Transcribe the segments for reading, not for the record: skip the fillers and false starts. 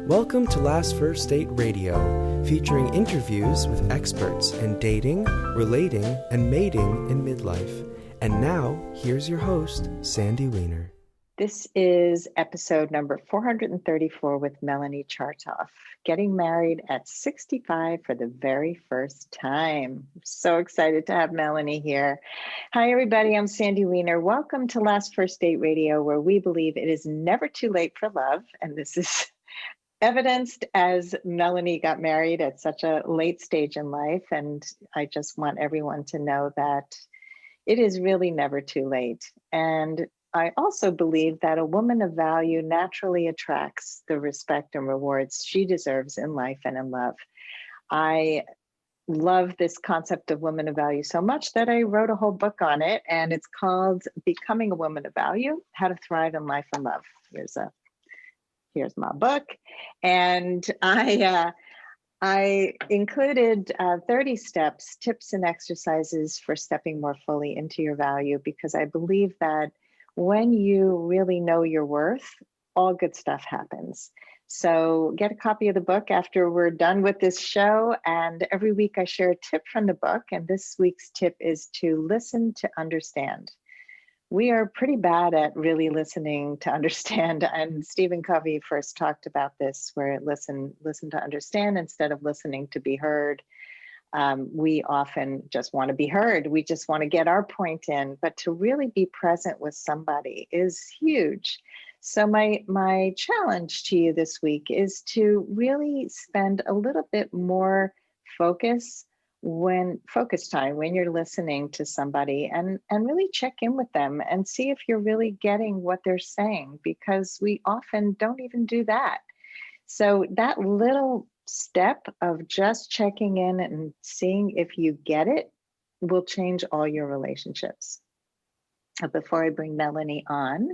Welcome to Last First Date Radio, featuring interviews with experts in dating, relating, and mating in midlife. And now, here's your host, Sandy Weiner. This is episode number 434 with Melanie Chartoff, getting married at 65 for the very first time. So excited to have Melanie here. Hi, everybody. I'm Sandy Weiner. Welcome to Last First Date Radio, where we believe it is never too late for love. And this is evidenced as Melanie got married at such a late stage in life. And I just want everyone to know that it is really never too late. And I also believe that a woman of value naturally attracts the respect and rewards she deserves in life and in love. I love this concept of women of value so much that I wrote a whole book on it, and it's called Becoming a Woman of Value: How to Thrive in Life and Love. Here's my book. And I included 30 steps, tips, and exercises for stepping more fully into your value, because I believe that when you really know your worth, all good stuff happens. So get a copy of the book after we're done with this show. And every week I share a tip from the book. And this week's tip is to listen to understand. We are pretty bad at really listening to understand. And Stephen Covey first talked about this, where listen to understand instead of listening to be heard. We often just want to be heard. We just want to get our point in, but to really be present with somebody is huge. So my challenge to you this week is to really spend a little bit more focus time when you're listening to somebody, and really check in with them and see if you're really getting what they're saying, because we often don't even do that. So that little step of just checking in and seeing if you get it will change all your relationships. Before I bring Melanie on,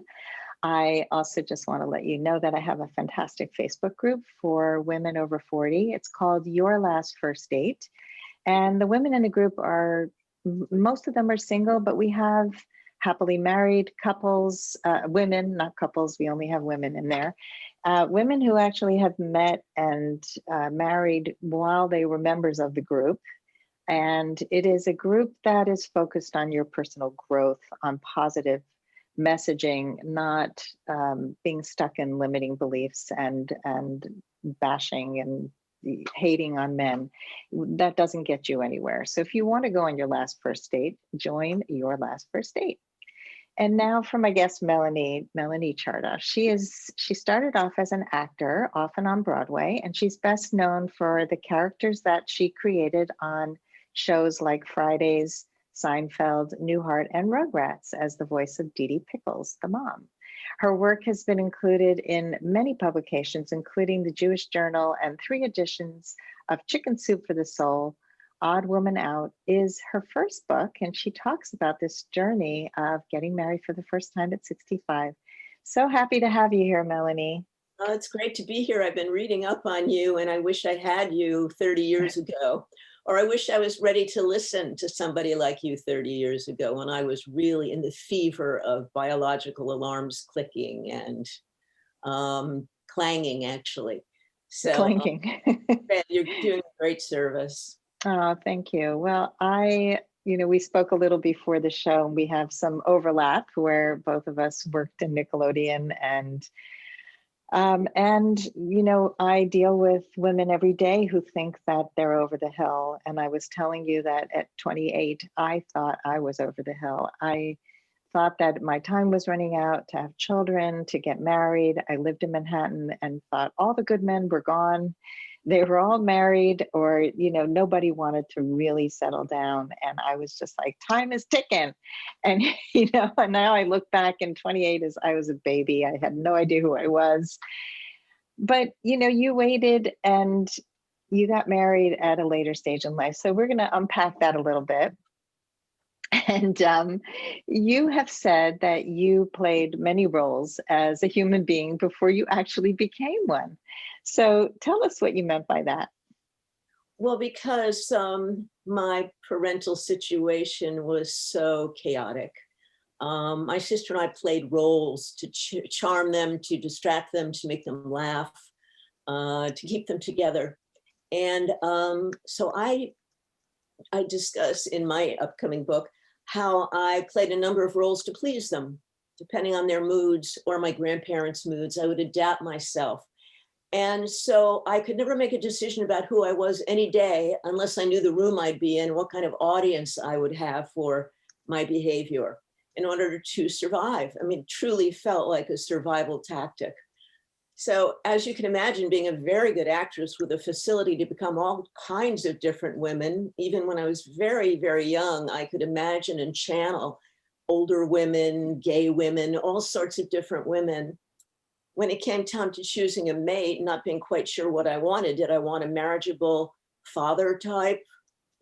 I also just want to let you know that I have a fantastic Facebook group for women over 40. It's called Your Last First Date. And the women in the group most of them are single, but we have happily married couples, women, not couples, we only have women in there. Women who actually have met and married while they were members of the group. And it is a group that is focused on your personal growth, on positive messaging, not being stuck in limiting beliefs and bashing and hating on men. That doesn't get you anywhere. So if you want to go on your last first date, join Your Last First Date. And now for my guest, Melanie Chartoff. She started off as an actor, often on Broadway, and she's best known for the characters that she created on shows like Fridays, Seinfeld, Newhart, and Rugrats as the voice of Didi Pickles, the mom. Her work has been included in many publications, including the Jewish Journal, and 3 editions of Chicken Soup for the Soul. Odd Woman Out is her first book, and she talks about this journey of getting married for the first time at 65. So happy to have you here, Melanie. Oh, it's great to be here. I've been reading up on you, and I wish I had you 30 years ago. Or I wish I was ready to listen to somebody like you 30 years ago, when I was really in the fever of biological alarms clicking and clanging, actually. So Clanking. You're doing a great service. Oh, thank you. Well, we spoke a little before the show, and we have some overlap where both of us worked in Nickelodeon, and I deal with women every day who think that they're over the hill. And I was telling you that at 28, I thought I was over the hill. I thought that my time was running out to have children, to get married. I lived in Manhattan and thought all the good men were gone. They were all married, or, nobody wanted to really settle down. And I was just like, time is ticking. And, and now I look back, and 28 as I was a baby. I had no idea who I was. But, you waited and you got married at a later stage in life. So we're going to unpack that a little bit. And you have said that you played many roles as a human being before you actually became one. So tell us what you meant by that. Well, because my parental situation was so chaotic. My sister and I played roles to charm them, to distract them, to make them laugh. to keep them together. And so I discuss in my upcoming book how I played a number of roles to please them. Depending on their moods or my grandparents' moods, I would adapt myself. And so I could never make a decision about who I was any day unless I knew the room I'd be in, what kind of audience I would have for my behavior in order to survive. I mean, truly felt like a survival tactic. So as you can imagine, being a very good actress with a facility to become all kinds of different women, even when I was very, very young, I could imagine and channel older women, gay women, all sorts of different women. When it came time to choosing a mate, not being quite sure what I wanted, did I want a marriageable father type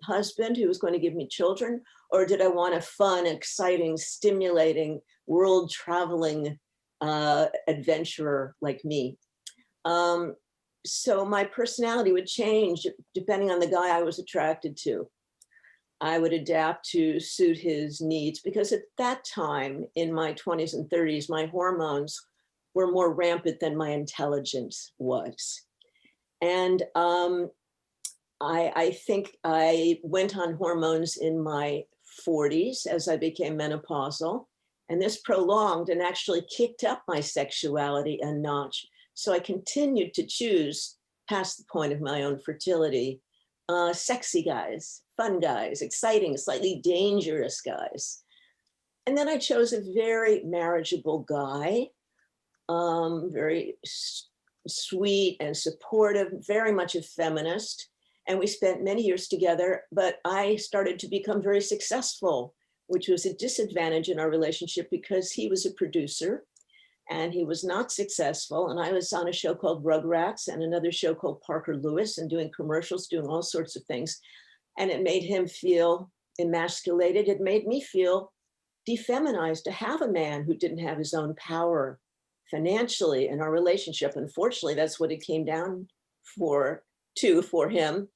husband who was going to give me children? Or did I want a fun, exciting, stimulating, world traveling adventurer like me? So my personality would change depending on the guy I was attracted to. I would adapt to suit his needs because at that time in my 20s and 30s, my hormones were more rampant than my intelligence was. And I think I went on hormones in my 40s as I became menopausal. And this prolonged and actually kicked up my sexuality a notch. So I continued to choose, past the point of my own fertility, sexy guys, fun guys, exciting, slightly dangerous guys. And then I chose a very marriageable guy, very sweet and supportive, very much a feminist. And we spent many years together, but I started to become very successful, which was a disadvantage in our relationship because he was a producer and he was not successful. And I was on a show called Rugrats and another show called Parker Lewis and doing commercials, doing all sorts of things. And it made him feel emasculated. It made me feel defeminized to have a man who didn't have his own power financially in our relationship. Unfortunately, that's what it came down for him.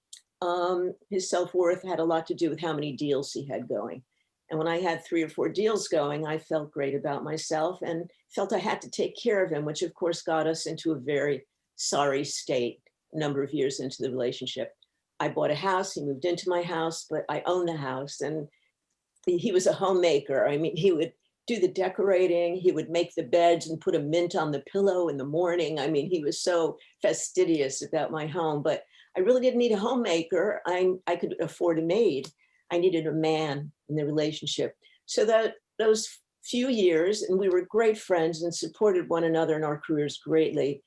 His self-worth had a lot to do with how many deals he had going. And when I had 3 or 4 deals going, I felt great about myself and felt I had to take care of him, which of course got us into a very sorry state a number of years into the relationship. I bought a house, he moved into my house, but I owned the house and he was a homemaker. I mean, he would do the decorating, he would make the beds and put a mint on the pillow in the morning. I mean, he was so fastidious about my home, but I really didn't need a homemaker. I could afford a maid. I needed a man in the relationship. So that those few years, and we were great friends and supported one another in our careers greatly,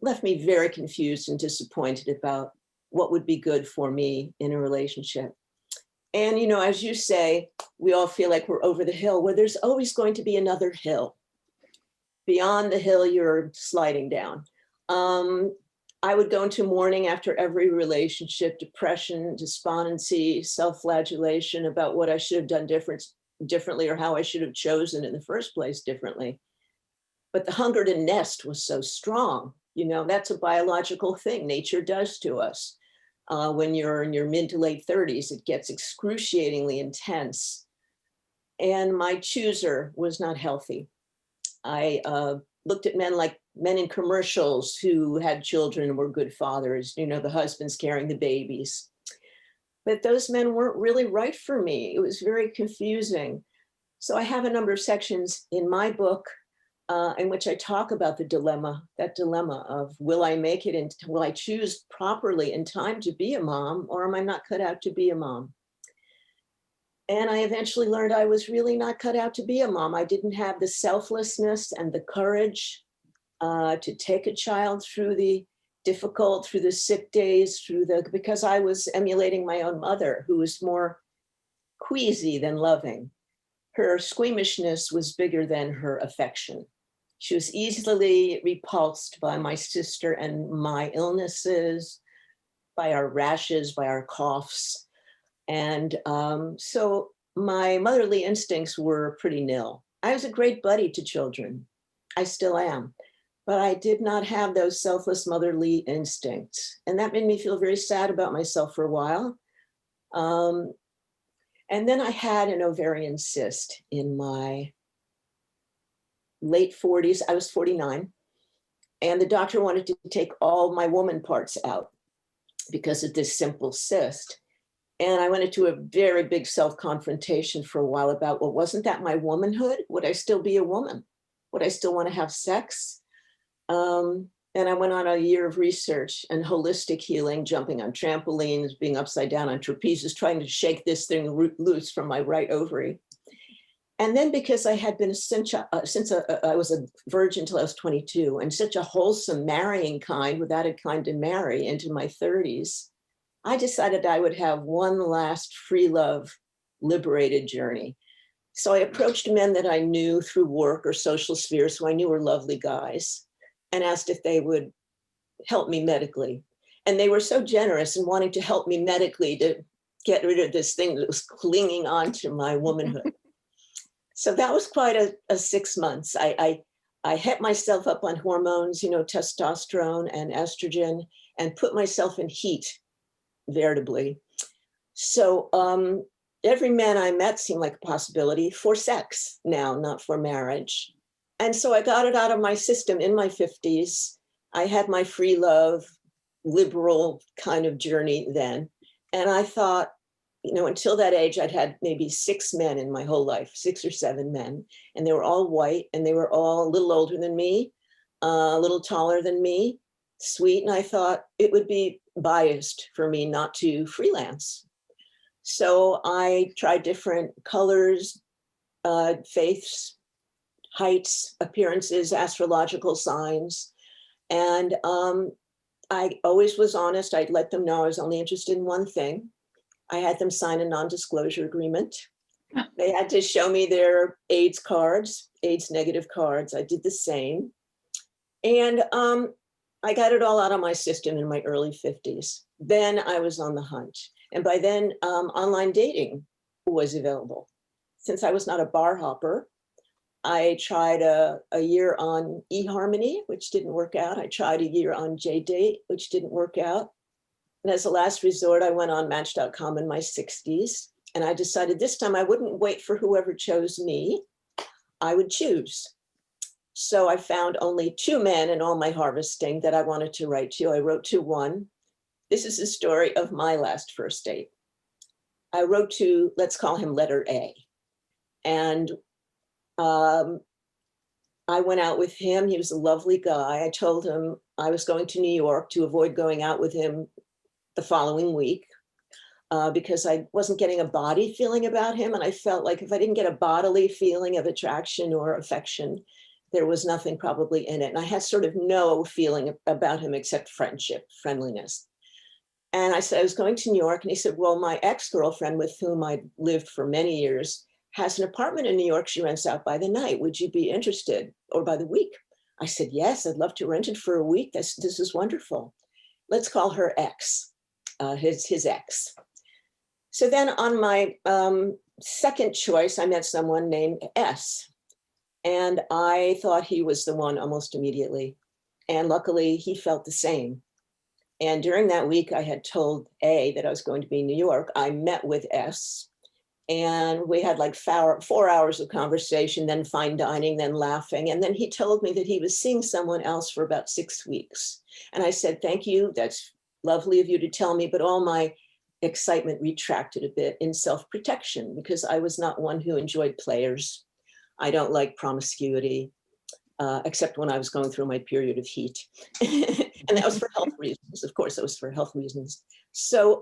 left me very confused and disappointed about what would be good for me in a relationship. And, you know, as you say, we all feel like we're over the hill. Well, there's always going to be another hill. Beyond the hill you're sliding down. I would go into mourning after every relationship, depression, despondency, self-flagellation about what I should have done differently or how I should have chosen in the first place differently. But the hunger to nest was so strong. You know, that's a biological thing nature does to us. When you're in your mid to late 30s, it gets excruciatingly intense. And my chooser was not healthy. I looked at men like men in commercials who had children and were good fathers, you know, the husbands carrying the babies. But those men weren't really right for me. It was very confusing. So I have a number of sections in my book in which I talk about that dilemma of will I make it and will I choose properly in time to be a mom, or am I not cut out to be a mom? And I eventually learned I was really not cut out to be a mom. I didn't have the selflessness and the courage to take a child through the difficult, through the sick days, because I was emulating my own mother, who was more queasy than loving. Her squeamishness was bigger than her affection. She was easily repulsed by my sister and my illnesses, by our rashes, by our coughs. And so my motherly instincts were pretty nil. I was a great buddy to children. I still am. But I did not have those selfless motherly instincts. And that made me feel very sad about myself for a while. And then I had an ovarian cyst in my late 40s. I was 49. And the doctor wanted to take all my woman parts out because of this simple cyst. And I went into a very big self-confrontation for a while about, well, wasn't that my womanhood? Would I still be a woman? Would I still want to have sex? And I went on a year of research and holistic healing, jumping on trampolines, being upside down on trapezes, trying to shake this thing loose from my right ovary. And then because I had been I was a virgin until I was 22, and such a wholesome marrying kind, without a kind to marry into my 30s, I decided I would have one last free love, liberated journey. So I approached men that I knew through work or social spheres who I knew were lovely guys, and asked if they would help me medically. And they were so generous in wanting to help me medically to get rid of this thing that was clinging on to my womanhood. So that was quite a 6 months. I het myself up on hormones, testosterone and estrogen, and put myself in heat, veritably. So every man I met seemed like a possibility for sex now, not for marriage. And so I got it out of my system in my 50s. I had my free love, liberal kind of journey then. And I thought, until that age, I'd had maybe 6 men in my whole life, 6 or 7 men, and they were all white, and they were all a little older than me, a little taller than me, sweet. And I thought it would be biased for me not to freelance. So I tried different colors, faiths, heights, appearances, astrological signs. And I always was honest. I'd let them know I was only interested in one thing. I had them sign a non-disclosure agreement. They had to show me their AIDS cards, AIDS negative cards. I did the same. And I got it all out of my system in my early 50s. Then I was on the hunt. And by then, online dating was available. Since I was not a bar hopper, I tried a year on eHarmony, which didn't work out. I tried a year on JDate, which didn't work out. And as a last resort, I went on Match.com in my 60s. And I decided this time I wouldn't wait for whoever chose me. I would choose. So I found only 2 men in all my harvesting that I wanted to write to. I wrote to one. This is the story of my last first date. I wrote to, let's call him letter A. And I went out with him. He was a lovely guy. I told him I was going to New York to avoid going out with him the following week because I wasn't getting a body feeling about him. And I felt like if I didn't get a bodily feeling of attraction or affection, there was nothing probably in it. And I had sort of no feeling about him except friendship, friendliness. And I said, I was going to New York. And he said, well, my ex-girlfriend with whom I lived for many years has an apartment in New York she rents out by the night. Would you be interested? Or by the week? I said, yes, I'd love to rent it for a week. This is wonderful. Let's call her X, his ex. So then on my second choice, I met someone named S. And I thought he was the one almost immediately. And luckily, he felt the same. And during that week, I had told A that I was going to be in New York. I met with S. And we had like 4 hours of conversation, then fine dining, then laughing. And then he told me that he was seeing someone else for about 6 weeks. And I said, thank you. That's lovely of you to tell me. But all my excitement retracted a bit in self-protection because I was not one who enjoyed players. I don't like promiscuity, except when I was going through my period of heat. And that was for health reasons. Of course, it was for health reasons. So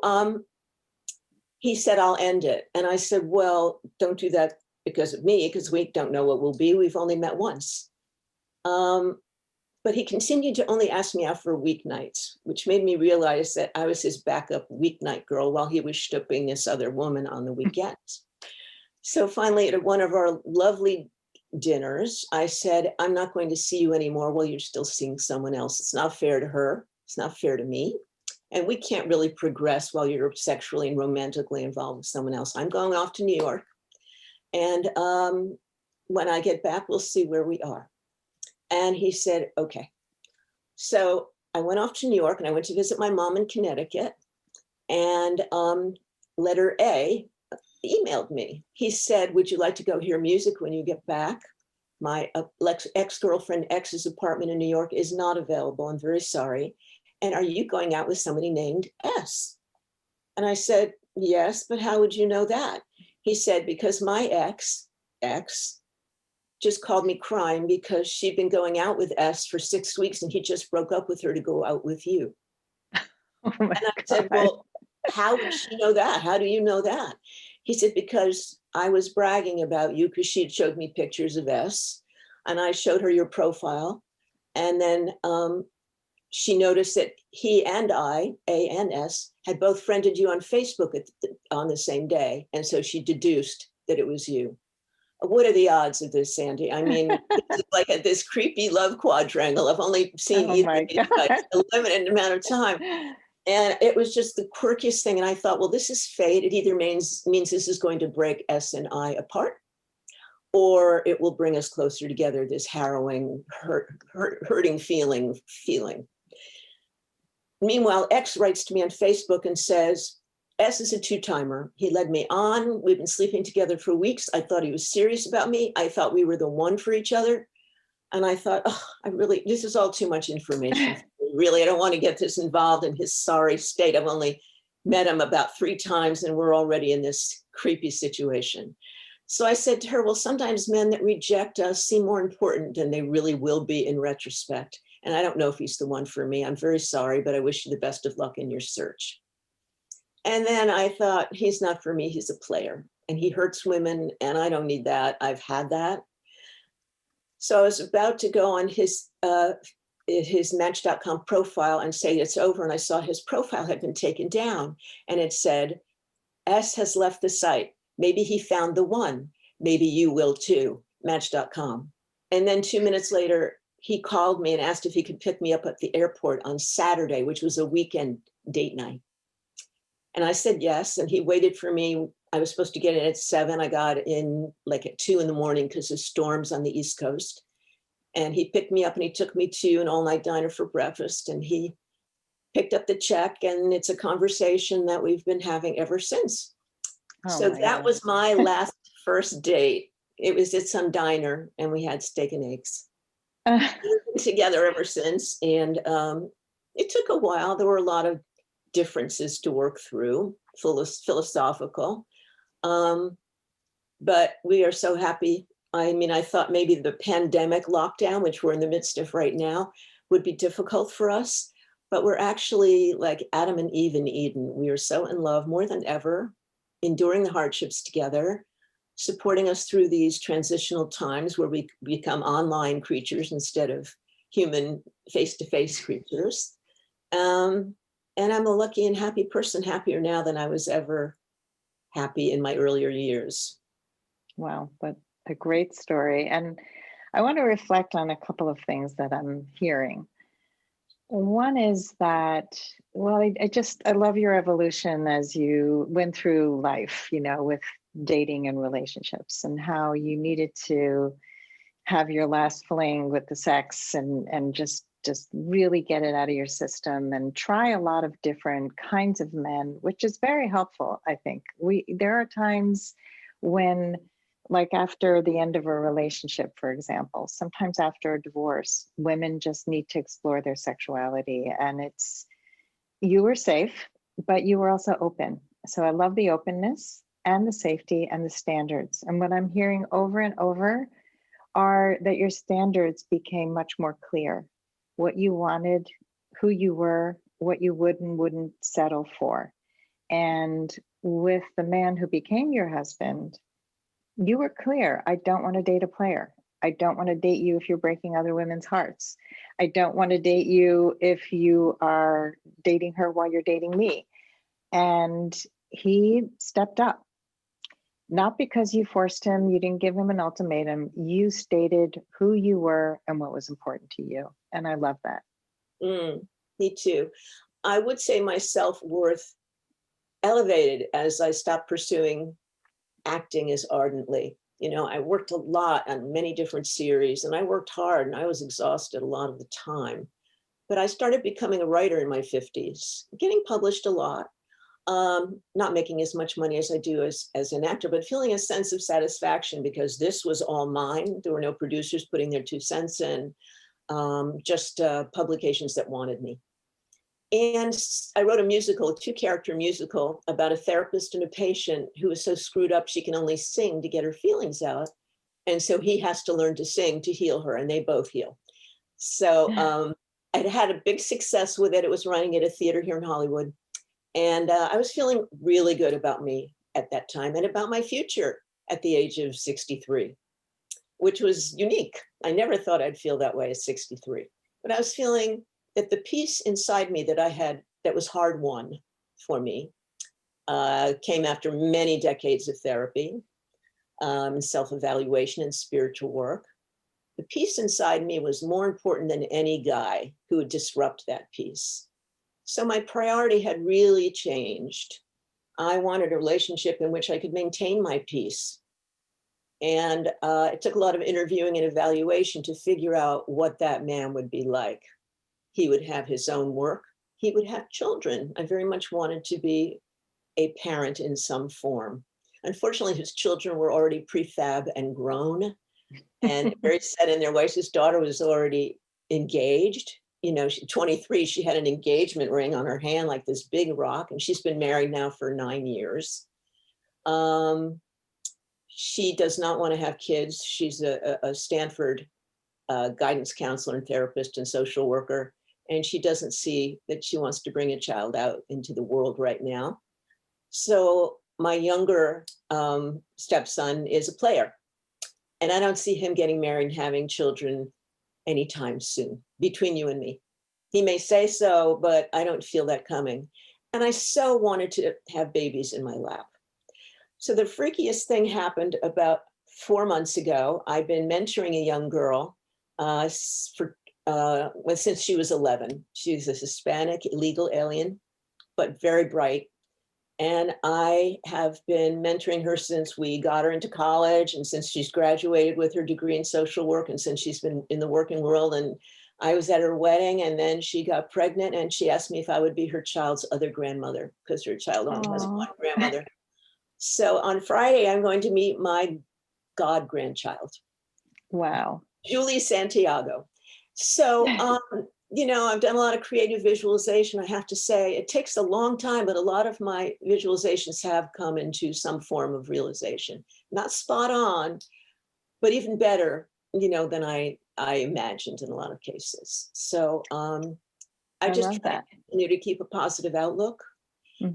he said, I'll end it. And I said, well, don't do that because of me, because we don't know what we'll be. We've only met once. But he continued to only ask me out for weeknights, which made me realize that I was his backup weeknight girl while he was stooping this other woman on the weekends. So finally, at one of our lovely dinners, I said, I'm not going to see you anymore while you're still seeing someone else. It's not fair to her. It's not fair to me. And we can't really progress while you're sexually and romantically involved with someone else. I'm going off to New York. And when I get back, we'll see where we are. And he said, okay. So I went off to New York and I went to visit my mom in Connecticut. And letter A emailed me. He said, would you like to go hear music when you get back? my ex-girlfriend X's apartment in New York is not available. I'm very sorry. And are you going out with somebody named S? And I said, yes, but how would you know that? He said, because my X just called me crying because she'd been going out with S for 6 weeks and he just broke up with her to go out with you. Oh my And I God. said, well, how would she know that? How do you know that? He said, because I was bragging about you because she had showed me pictures of S and I showed her your profile. And then she noticed that he and I, A and S, had both friended you on Facebook on the same day. And so she deduced that it was you. What are the odds of this, Sandy? I mean, this is like this creepy love quadrangle. I've only seen Oh either my of you guys a limited amount of time. And it was just the quirkiest thing. And I thought, well, this is fate. It either means this is going to break S and I apart, or it will bring us closer together, this harrowing, hurting feeling. Meanwhile, X writes to me on Facebook and says, S is a two-timer. He led me on. We've been sleeping together for weeks. I thought he was serious about me. I thought we were the one for each other. And I thought, oh, this is all too much information for me. Really, I don't want to get this involved in his sorry state. I've only met him about 3 times and we're already in this creepy situation. So I said to her, well, sometimes men that reject us seem more important than they really will be in retrospect. And I don't know if he's the one for me. I'm very sorry, but I wish you the best of luck in your search. And then I thought, he's not for me. He's a player and he hurts women and I don't need that. I've had that. So I was about to go on his Match.com profile and say it's over. And I saw his profile had been taken down and it said, S has left the site. Maybe he found the one. Maybe you will too, Match.com. And then 2 minutes later, he called me and asked if he could pick me up at the airport on Saturday, which was a weekend date night. And I said yes, and he waited for me. I was supposed to get in at 7. I got in like at 2 in the morning because of storms on the East Coast. And he picked me up and he took me to an all-night diner for breakfast. And he picked up the check and it's a conversation that we've been having ever since. Oh so my that God. was my last first date. It was at some diner and we had steak and eggs. We've been together ever since. And it took a while. There were a lot of differences to work through, philosophical. But we are so happy. I mean, I thought maybe the pandemic lockdown, which we're in the midst of right now, would be difficult for us. But we're actually like Adam and Eve in Eden. We are so in love more than ever, enduring the hardships together, supporting us through these transitional times where we become online creatures instead of human face-to-face creatures. And I'm a lucky and happy person, happier now than I was ever happy in my earlier years. Wow, but a great story. And I want to reflect on a couple of things that I'm hearing. One is that, well, I love your evolution as you went through life, with dating and relationships and how you needed to have your last fling with the sex and just really get it out of your system and try a lot of different kinds of men, which is very helpful. I think there are times when, like after the end of a relationship, for example, sometimes after a divorce, women just need to explore their sexuality, and you were safe, but you were also open. So I love the openness and the safety and the standards. And what I'm hearing over and over are that your standards became much more clear. What you wanted, who you were, what you would and wouldn't settle for. And with the man who became your husband, you were clear. I don't want to date a player. I don't want to date you if you're breaking other women's hearts. I don't want to date you if you are dating her while you're dating me. And he stepped up. Not because you forced him, you didn't give him an ultimatum. You stated who you were and what was important to you. And I love that. Me too. I would say my self-worth elevated as I stopped pursuing acting as ardently. I worked a lot on many different series and I worked hard and I was exhausted a lot of the time. But I started becoming a writer in my 50s, getting published a lot. not making as much money as I do as an actor, but feeling a sense of satisfaction because this was all mine. There were no producers putting their 2 cents in, just publications that wanted me. And I wrote a musical, a 2-character musical about a therapist and a patient who is so screwed up she can only sing to get her feelings out. And so he has to learn to sing to heal her, and they both heal. So I had a big success with it. It was running at a theater here in Hollywood. And I was feeling really good about me at that time and about my future at the age of 63, which was unique. I never thought I'd feel that way at 63, but I was feeling that the peace inside me that I had, that was hard won for me, came after many decades of therapy, self-evaluation and spiritual work. The peace inside me was more important than any guy who would disrupt that peace. So my priority had really changed. I wanted a relationship in which I could maintain my peace. And it took a lot of interviewing and evaluation to figure out what that man would be like. He would have his own work. He would have children. I very much wanted to be a parent in some form. Unfortunately, his children were already prefab and grown and very set in their ways. His daughter was already engaged. You know, 23, she had an engagement ring on her hand, like this big rock, and she's been married now for 9 years. She does not want to have kids. She's a Stanford guidance counselor and therapist and social worker, and she doesn't see that she wants to bring a child out into the world right now. So my younger stepson is a player, and I don't see him getting married and having children anytime soon, between you and me. He may say so, but I don't feel that coming. And I so wanted to have babies in my lap. So the freakiest thing happened about 4 months ago. I've been mentoring a young girl since she was 11. She's a Hispanic illegal alien, but very bright. And I have been mentoring her since we got her into college and since she's graduated with her degree in social work and since she's been in the working world. And I was at her wedding and then she got pregnant and she asked me if I would be her child's other grandmother because her child only has one grandmother. So on Friday, I'm going to meet my god grandchild. Wow. Julie Santiago. So, you know, I've done a lot of creative visualization. I have to say it takes a long time, but a lot of my visualizations have come into some form of realization. Not spot on, but even better, you know, than I imagined in a lot of cases. So I just try to continue to keep a positive outlook.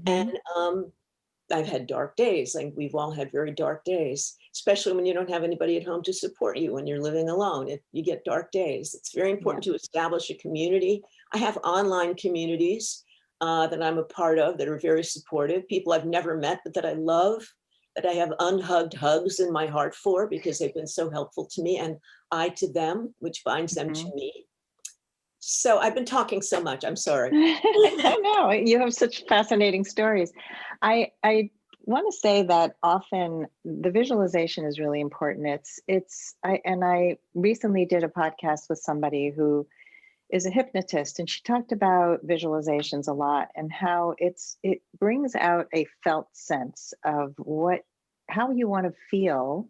And I've had dark days. Like we've all had very dark days, especially when you don't have anybody at home to support you when you're living alone. You get dark days. It's very important to establish a community. I have online communities that I'm a part of that are very supportive. People I've never met, but that I love, that I have unhugged hugs in my heart for because they've been so helpful to me and I to them, which binds them to me. So I've been talking so much. I'm sorry. I know you have such fascinating stories. I want to say that often the visualization is really important. I recently did a podcast with somebody who is a hypnotist, and she talked about visualizations a lot and how it brings out a felt sense of how you want to feel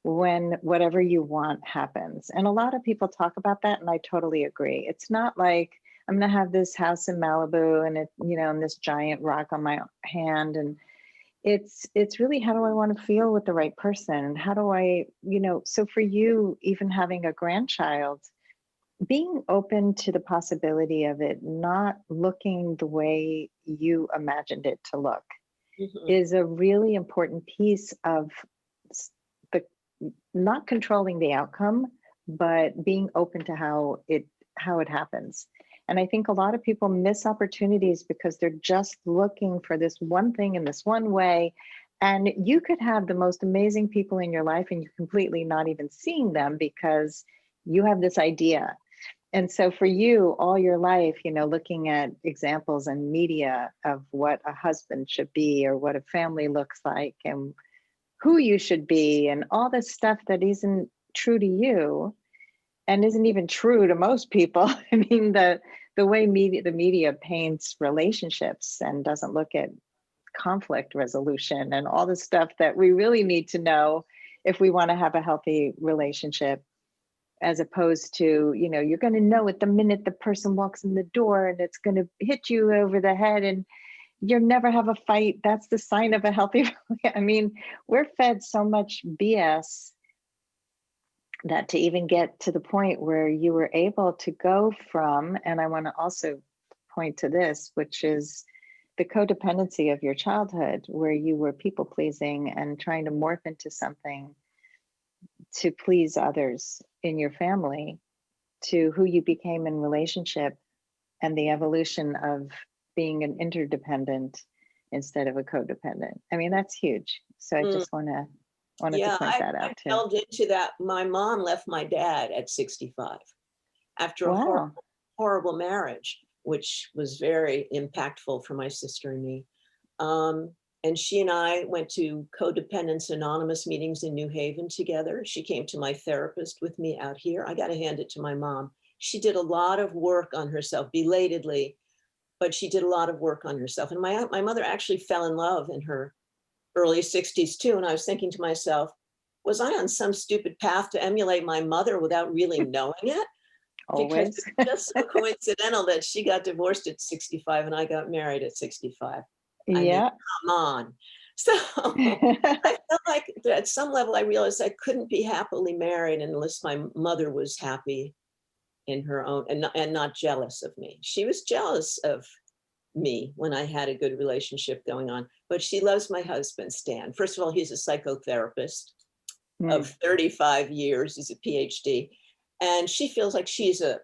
when whatever you want happens. And a lot of people talk about that, and I totally agree. It's not like I'm going to have this house in Malibu and and this giant rock on my hand. And it's really, how do I want to feel with the right person? And how do I, so for you, even having a grandchild, being open to the possibility of it not looking the way you imagined it to look is a really important piece of not controlling the outcome, but being open to how it happens. And I think a lot of people miss opportunities because they're just looking for this one thing in this one way. And you could have the most amazing people in your life and you're completely not even seeing them because you have this idea. And so for you, all your life, looking at examples in media of what a husband should be or what a family looks like and who you should be and all this stuff that isn't true to you and isn't even true to most people. I mean, the way the media paints relationships and doesn't look at conflict resolution and all the stuff that we really need to know if we want to have a healthy relationship, as opposed to, you're going to know at the minute the person walks in the door and it's going to hit you over the head and you'll never have a fight. That's the sign of a healthy. I mean, we're fed so much BS that to even get to the point where you were able to go from, and I want to also point to this, which is the codependency of your childhood, where you were people pleasing and trying to morph into something to please others in your family, to who you became in relationship, and the evolution of being an interdependent instead of a codependent. I mean, that's huge. So I just wanted to point that out too. I held into that. My mom left my dad at 65 after a horrible marriage, which was very impactful for my sister and me. And she and I went to Codependence Anonymous meetings in New Haven together. She came to my therapist with me out here. I got to hand it to my mom. She did a lot of work on herself, belatedly, but she did a lot of work on herself. And my mother actually fell in love in her early 60s too. And I was thinking to myself, was I on some stupid path to emulate my mother without really knowing it? Always. Because it's just so coincidental that she got divorced at 65 and I got married at 65. I mean, come on. So I felt like at some level I realized I couldn't be happily married unless my mother was happy in her own and not jealous of me. She was jealous of me when I had a good relationship going on, but she loves my husband, Stan. First of all, he's a psychotherapist of 35 years. He's a PhD. And she feels like she's a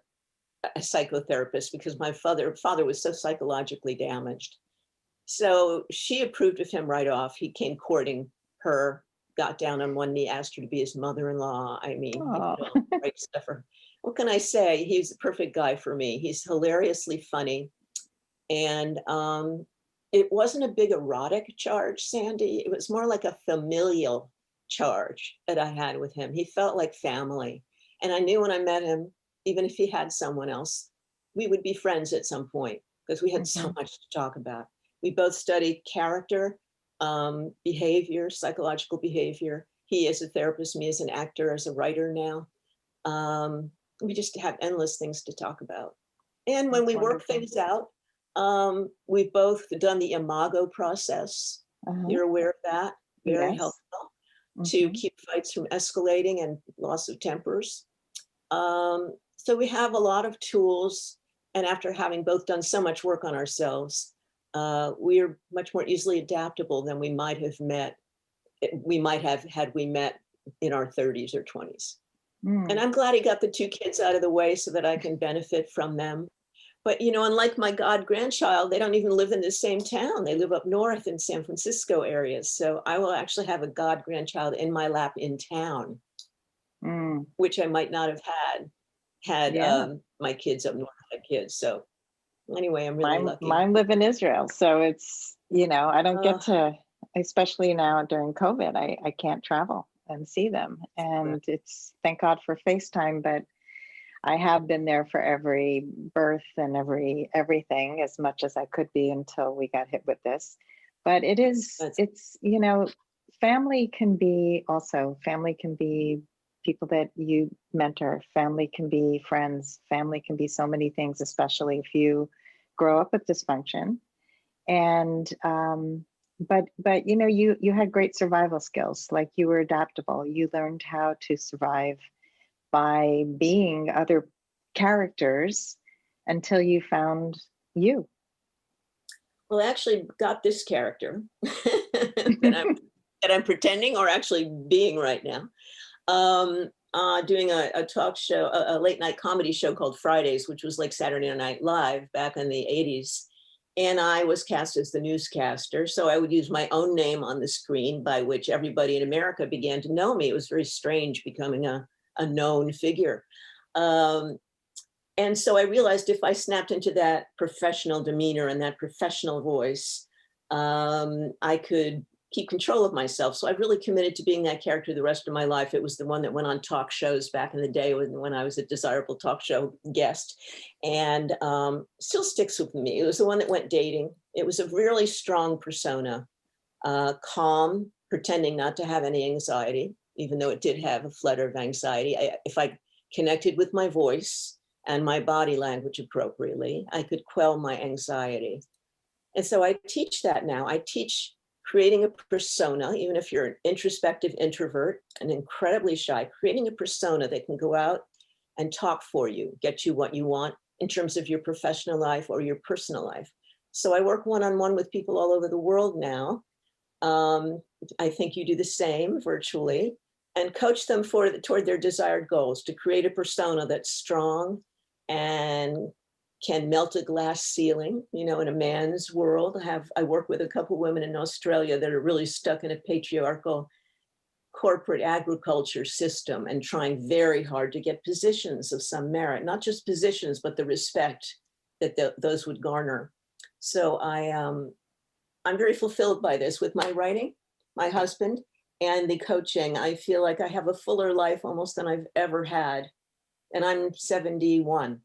psychotherapist because my father was so psychologically damaged. So she approved of him right off. He came courting her, got down on one knee, asked her to be his mother-in-law. I mean, he did all the right stuff for her. What can I say? He's the perfect guy for me. He's hilariously funny. And it wasn't a big erotic charge, Sandy. It was more like a familial charge that I had with him. He felt like family. And I knew when I met him, even if he had someone else, we would be friends at some point because we had so much to talk about. We both studied character, behavior, psychological behavior. He as a therapist, me as an actor, as a writer now. We just have endless things to talk about. And when we work things out, we've both done the imago process. You're aware of that? Very helpful to keep fights from escalating and loss of tempers. So we have a lot of tools. And after having both done so much work on ourselves, we are much more easily adaptable than we might have had we met in our 30s or 20s. And I'm glad he got the two kids out of the way so that I can benefit from them. But, unlike my god grandchild, they don't even live in the same town. They live up north in San Francisco area. So I will actually have a god grandchild in my lap in town, which I might not have had my kids up north had kids. So anyway, I'm really lucky. Mine live in Israel. So it's, I don't get to, especially now during COVID, I can't travel and see them. And it's, thank God for FaceTime, but I have been there for every birth and everything as much as I could be until we got hit with this. But it's, family can be people that you mentor, family can be friends, family can be so many things, especially if you grow up with dysfunction. And, but you had great survival skills, like you were adaptable. You learned how to survive by being other characters until you found you. Well, I actually got this character that I'm pretending or actually being right now. Doing a talk show, a late night comedy show called Fridays, which was like Saturday Night Live back in the 80s. And I was cast as the newscaster. So I would use my own name on the screen, by which everybody in America began to know me. It was very strange becoming a known figure. And so I realized if I snapped into that professional demeanor and that professional voice, I could keep control of myself. So I've really committed to being that character the rest of my life. It was the one that went on talk shows back in the day when I was a desirable talk show guest, and still sticks with me. It was the one that went dating. It was a really strong persona, calm, pretending not to have any anxiety, even though it did have a flutter of anxiety. If I connected with my voice and my body language appropriately, I could quell my anxiety. And so I teach that now. I teach creating a persona, even if you're an introspective introvert and incredibly shy, creating a persona that can go out and talk for you, get you what you want in terms of your professional life or your personal life. So I work one-on-one with people all over the world now. I think you do the same virtually, and coach them toward their desired goals, to create a persona that's strong and can melt a glass ceiling. In a man's world, I work with a couple women in Australia that are really stuck in a patriarchal corporate agriculture system and trying very hard to get positions of some merit, not just positions, but the respect that those would garner. So I'm very fulfilled by this with my writing, my husband, and the coaching. I feel like I have a fuller life almost than I've ever had. And I'm 71.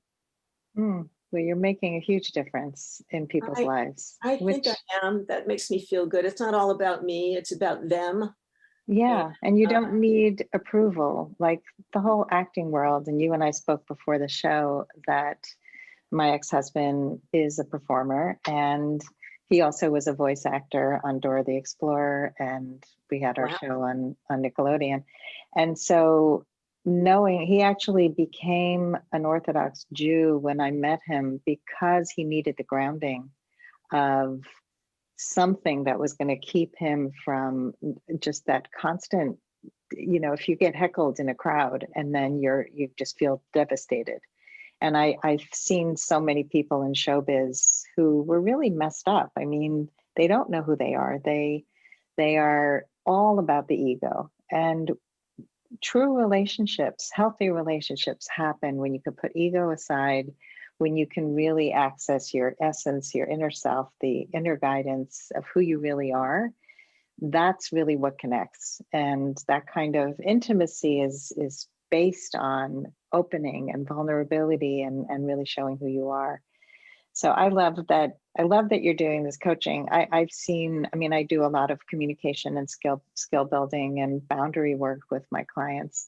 Well, you're making a huge difference in people's lives. I think I am. That makes me feel good. It's not all about me. It's about them. Yeah. And you don't need approval, like the whole acting world. And you and I spoke before the show that my ex-husband is a performer, and he also was a voice actor on Dora the Explorer, and we had our show on Nickelodeon. And so knowing he actually became an Orthodox Jew when I met him, because he needed the grounding of something that was going to keep him from just that constant, if you get heckled in a crowd and then you just feel devastated. And I've seen so many people in showbiz who were really messed up. I mean, they don't know who they are. They are all about the ego. And true relationships, healthy relationships happen when you can put ego aside, when you can really access your essence, your inner self, the inner guidance of who you really are. That's really what connects. And that kind of intimacy is based on opening and vulnerability and really showing who you are. So I love that you're doing this coaching. I do a lot of communication and skill building and boundary work with my clients.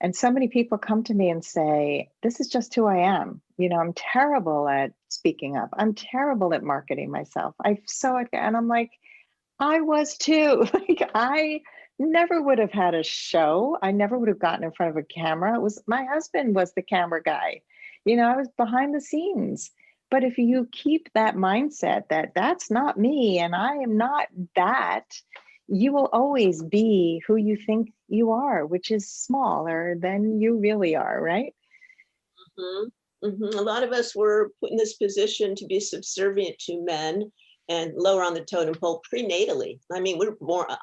And so many people come to me and say, this is just who I am. I'm terrible at speaking up. I'm terrible at marketing myself. And I'm like, I was too. Like, I never would have had a show. I never would have gotten in front of a camera. My husband was the camera guy. I was behind the scenes. But if you keep that mindset that that's not me and I am not that, you will always be who you think you are, which is smaller than you really are, right? Mm-hmm. Mm-hmm. A lot of us were put in this position to be subservient to men and lower on the totem pole prenatally. I mean,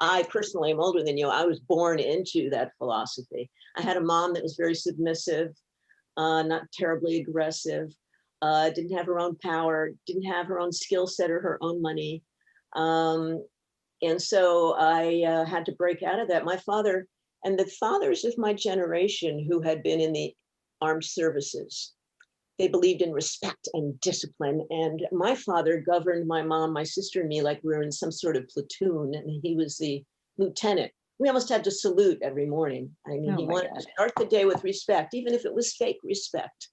I personally am older than you. I was born into that philosophy. I had a mom that was very submissive, not terribly aggressive, didn't have her own power, didn't have her own skill set or her own money. And so I had to break out of that. My father and the fathers of my generation who had been in the armed services, they believed in respect and discipline. And my father governed my mom, my sister, and me like we were in some sort of platoon, and he was the lieutenant. We almost had to salute every morning. I mean, he wanted to start the day with respect, even if it was fake respect.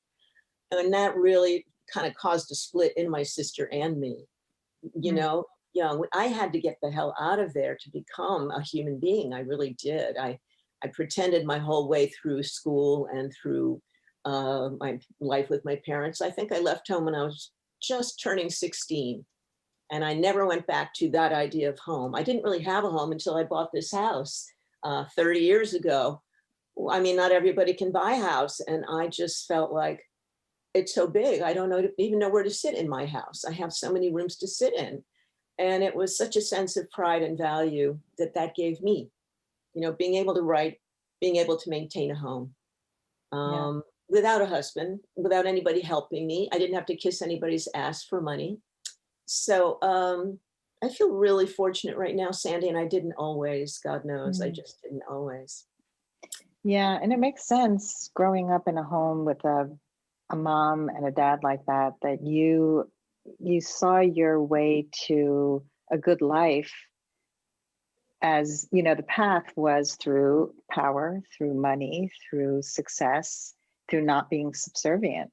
And that really kind of caused a split in my sister and me. Young, I had to get the hell out of there to become a human being. I really did. I pretended my whole way through school and through my life with my parents. I think I left home when I was just turning 16. And I never went back to that idea of home. I didn't really have a home until I bought this house 30 years ago. I mean, not everybody can buy a house. And I just felt like, it's so big. I don't even know where to sit in my house. I have so many rooms to sit in. And it was such a sense of pride and value that gave me, being able to write, being able to maintain a home. Without a husband, without anybody helping me. I didn't have to kiss anybody's ass for money. So I feel really fortunate right now, Sandy, and I didn't always, God knows, I just didn't always. Yeah, and it makes sense growing up in a home with a mom and a dad like that, that you saw your way to a good life. As you know, the path was through power, through money, through success, through not being subservient.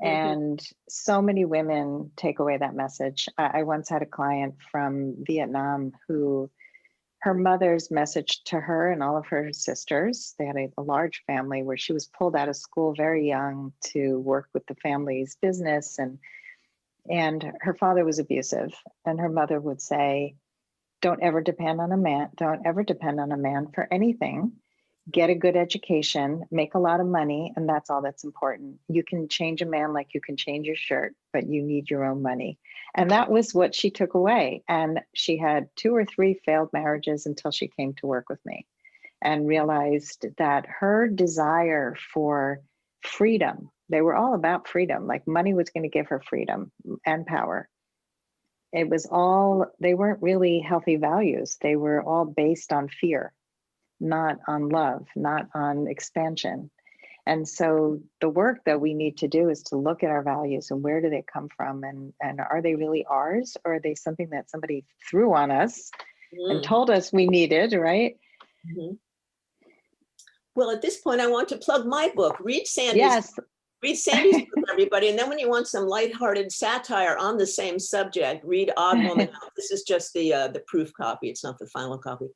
And so many women take away that message. I once had a client from Vietnam who, her mother's message to her and all of her sisters, they had a large family where she was pulled out of school very young to work with the family's business, and her father was abusive, and her mother would say, don't ever depend on a man, don't ever depend on a man for anything. Get a good education, make a lot of money, and that's all that's important. You can change a man like you can change your shirt, but you need your own money. And that was what she took away. And she had 2 or 3 failed marriages until she came to work with me and realized that her desire for freedom, they were all about freedom, like money was going to give her freedom and power. It was all, they weren't really healthy values. They were all based on fear, not on love, not on expansion. And so the work that we need to do is to look at our values and where do they come from, and are they really ours, or are they something that somebody threw on us and told us we needed, right? Well, at this point, I want to plug my book. Read Sandy's. Yes. Read Sandy's book, everybody. And then when you want some lighthearted satire on the same subject, read Odd Woman Out. This is just the proof copy. It's not the final copy.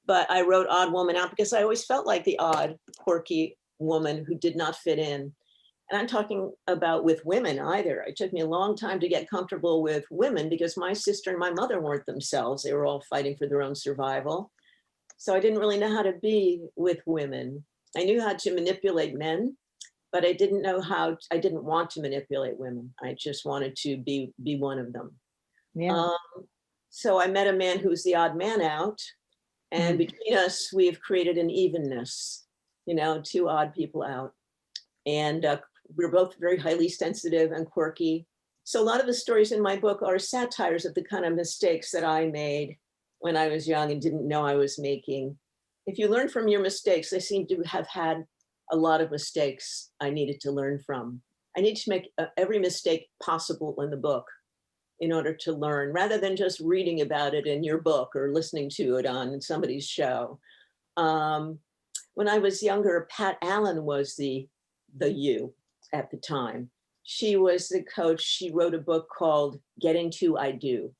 But I wrote Odd Woman Out because I always felt like the odd, quirky woman who did not fit in. And I'm talking about with women either. It took me a long time to get comfortable with women because my sister and my mother weren't themselves. They were all fighting for their own survival. So I didn't really know how to be with women. I knew how to manipulate men, but I didn't know how, I didn't want to manipulate women. I just wanted to be one of them. Yeah. So I met a man who was the odd man out. And between us, we've created an evenness, 2 odd people out. And we're both very highly sensitive and quirky. So a lot of the stories in my book are satires of the kind of mistakes that I made when I was young and didn't know I was making. If you learn from your mistakes, I seem to have had a lot of mistakes I needed to learn from. I need to make every mistake possible in the book in order to learn, rather than just reading about it in your book or listening to it on somebody's show. When I was younger, Pat Allen was the you at the time. She was the coach. She wrote a book called Getting to I Do,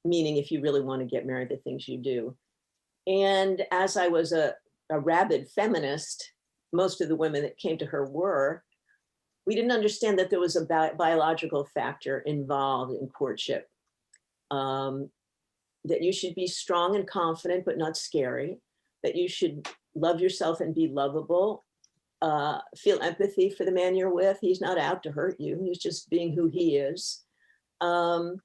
meaning if you really want to get married, the things you do. And as I was a rabid feminist, most of the women that came to her were, we didn't understand that there was a biological factor involved in courtship, that you should be strong and confident, but not scary, that you should love yourself and be lovable, feel empathy for the man you're with. He's not out to hurt you. He's just being who he is. And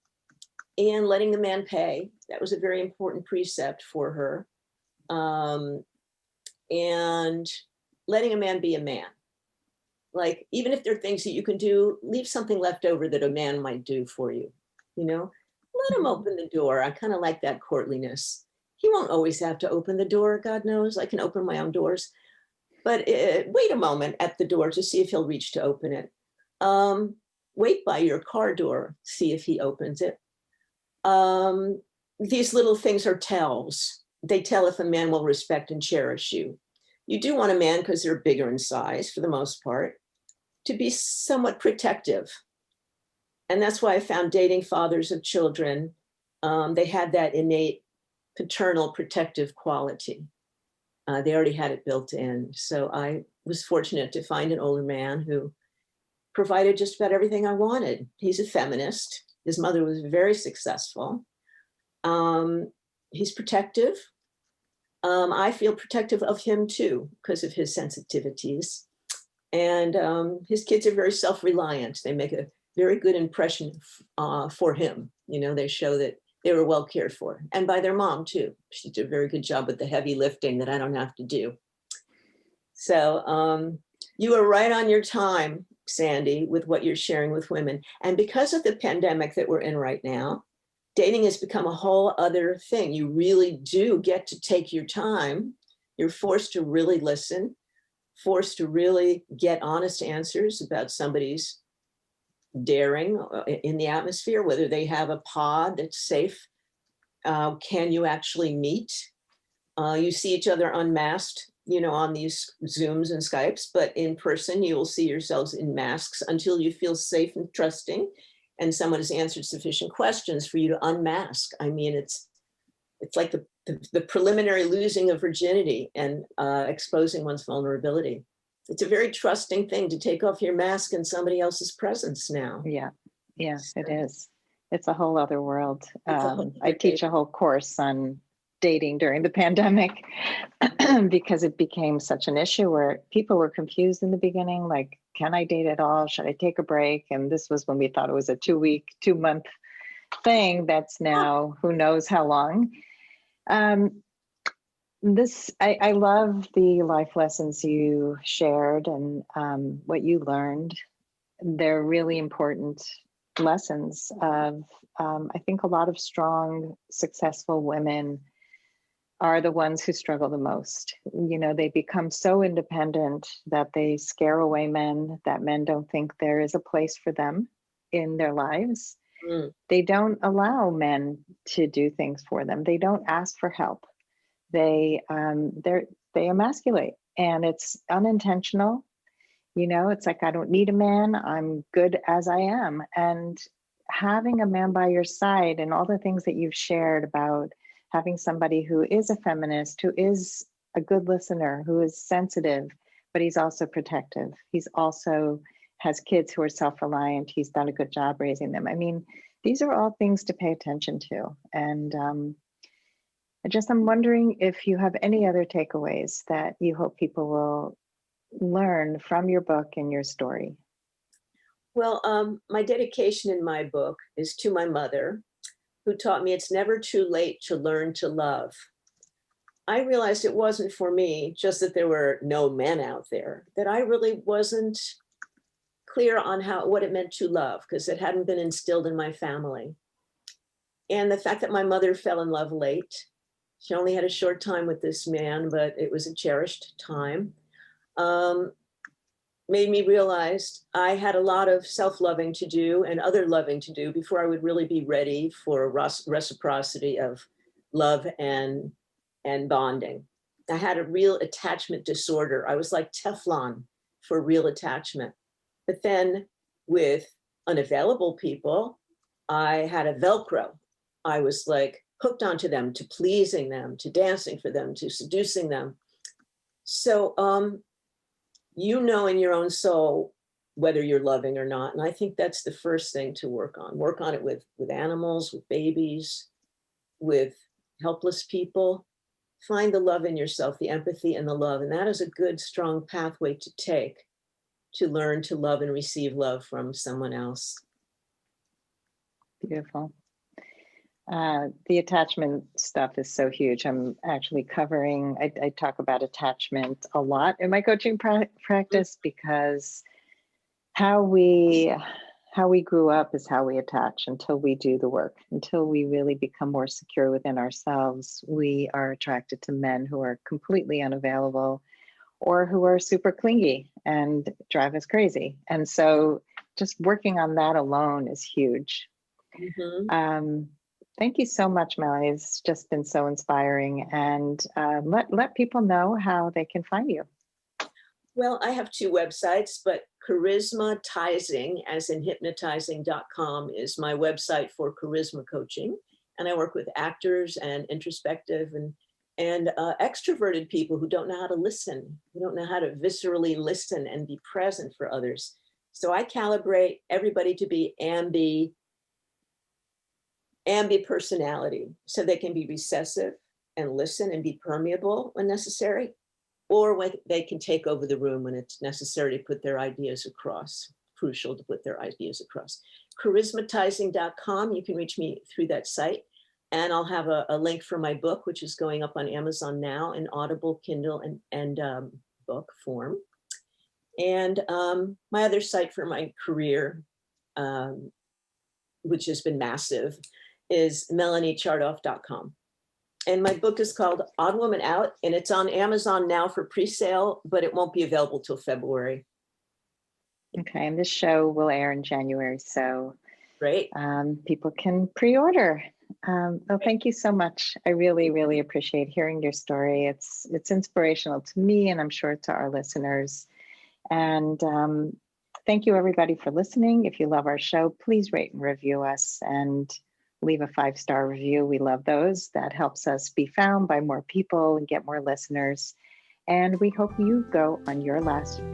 letting the man pay. That was a very important precept for her. And letting a man be a man. Like, even if there are things that you can do, leave something left over that a man might do for you, let him open the door. I kind of like that courtliness. He won't always have to open the door. God knows I can open my own doors, but wait a moment at the door to see if he'll reach to open it. Wait by your car door, see if he opens it. These little things are tells. They tell if a man will respect and cherish you. You do want a man, because they're bigger in size for the most part, to be somewhat protective. And that's why I found dating fathers of children, they had that innate paternal protective quality. They already had it built in. So I was fortunate to find an older man who provided just about everything I wanted. He's a feminist. His mother was very successful. He's protective. I feel protective of him too, because of his sensitivities. And his kids are very self-reliant. They make a very good impression for him. They show that they were well cared for, and by their mom too. She did a very good job with the heavy lifting that I don't have to do. So you are right on your time, Sandy, with what you're sharing with women. And because of the pandemic that we're in right now, dating has become a whole other thing. You really do get to take your time. You're forced to really listen, forced to really get honest answers about somebody's daring in the atmosphere, whether they have a pod that's safe. Can you actually meet? You see each other unmasked, on these Zooms and Skypes, but in person, you will see yourselves in masks until you feel safe and trusting, and someone has answered sufficient questions for you to unmask. I mean, it's like the preliminary losing of virginity and exposing one's vulnerability. It's a very trusting thing to take off your mask in somebody else's presence now. Yeah, it is. It's a whole other world. I teach thing. a whole course on dating during the pandemic because it became such an issue where people were confused in the beginning, like, can I date at all? Should I take a break? And this was when we thought it was a 2-month thing. That's now who knows how long. I love the life lessons you shared and what you learned. They're really important lessons of, I think a lot of strong, successful women are the ones who struggle the most. They become so independent that they scare away men, that men don't think there is a place for them in their lives. Mm. They don't allow men to do things for them. They don't ask for help. They emasculate, and it's unintentional. It's like, I don't need a man. I'm good as I am. And having a man by your side and all the things that you've shared about having somebody who is a feminist, who is a good listener, who is sensitive, but he's also protective. He's also has kids who are self-reliant. He's done a good job raising them. I mean, these are all things to pay attention to. And I'm wondering if you have any other takeaways that you hope people will learn from your book and your story. Well, my dedication in my book is to my mother, who taught me it's never too late to learn to love. I realized it wasn't for me, just that there were no men out there, that I really wasn't clear on what it meant to love, because it hadn't been instilled in my family. And the fact that my mother fell in love late, she only had a short time with this man, but it was a cherished time, made me realize I had a lot of self-loving to do and other loving to do before I would really be ready for reciprocity of love and bonding. I had a real attachment disorder. I was like Teflon for real attachment. But then with unavailable people, I had a Velcro. I was like hooked onto them, to pleasing them, to dancing for them, to seducing them. So, in your own soul whether you're loving or not. And I think that's the first thing to work on. Work on it with animals, with babies, with helpless people. Find the love in yourself, the empathy and the love. And that is a good, strong pathway to take to learn to love and receive love from someone else. Beautiful. The attachment stuff is so huge. I'm actually covering, I talk about attachment a lot in my coaching practice, because how we grew up is how we attach until we do the work. Until we really become more secure within ourselves, we are attracted to men who are completely unavailable or who are super clingy and drive us crazy. And so just working on that alone is huge. Mm-hmm. Thank you so much, Melanie. It's just been so inspiring. And let people know how they can find you. Well, I have two websites, but charismatizing, as in hypnotizing.com, is my website for charisma coaching. And I work with actors and introspective and extroverted people who don't know how to listen, who don't know how to viscerally listen and be present for others. So I calibrate everybody to be ambi personality, so they can be recessive and listen and be permeable when necessary, or when they can take over the room when it's necessary to put their ideas across, crucial to put their ideas across. Charismatizing.com, you can reach me through that site. And I'll have a link for my book, which is going up on Amazon now in Audible, Kindle, and book form. And my other site for my career, which has been massive, is melaniechartoff.com. And my book is called Odd Woman Out, and it's on Amazon now for pre-sale, but it won't be available till February. Okay, and this show will air in January, so Great. People can pre-order. Well, thank you so much. I really, really appreciate hearing your story. It's inspirational to me, and I'm sure to our listeners. And thank you, everybody, for listening. If you love our show, please rate and review us and leave a 5-star review. We love those. That helps us be found by more people and get more listeners. And we hope you go on your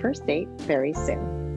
first date very soon.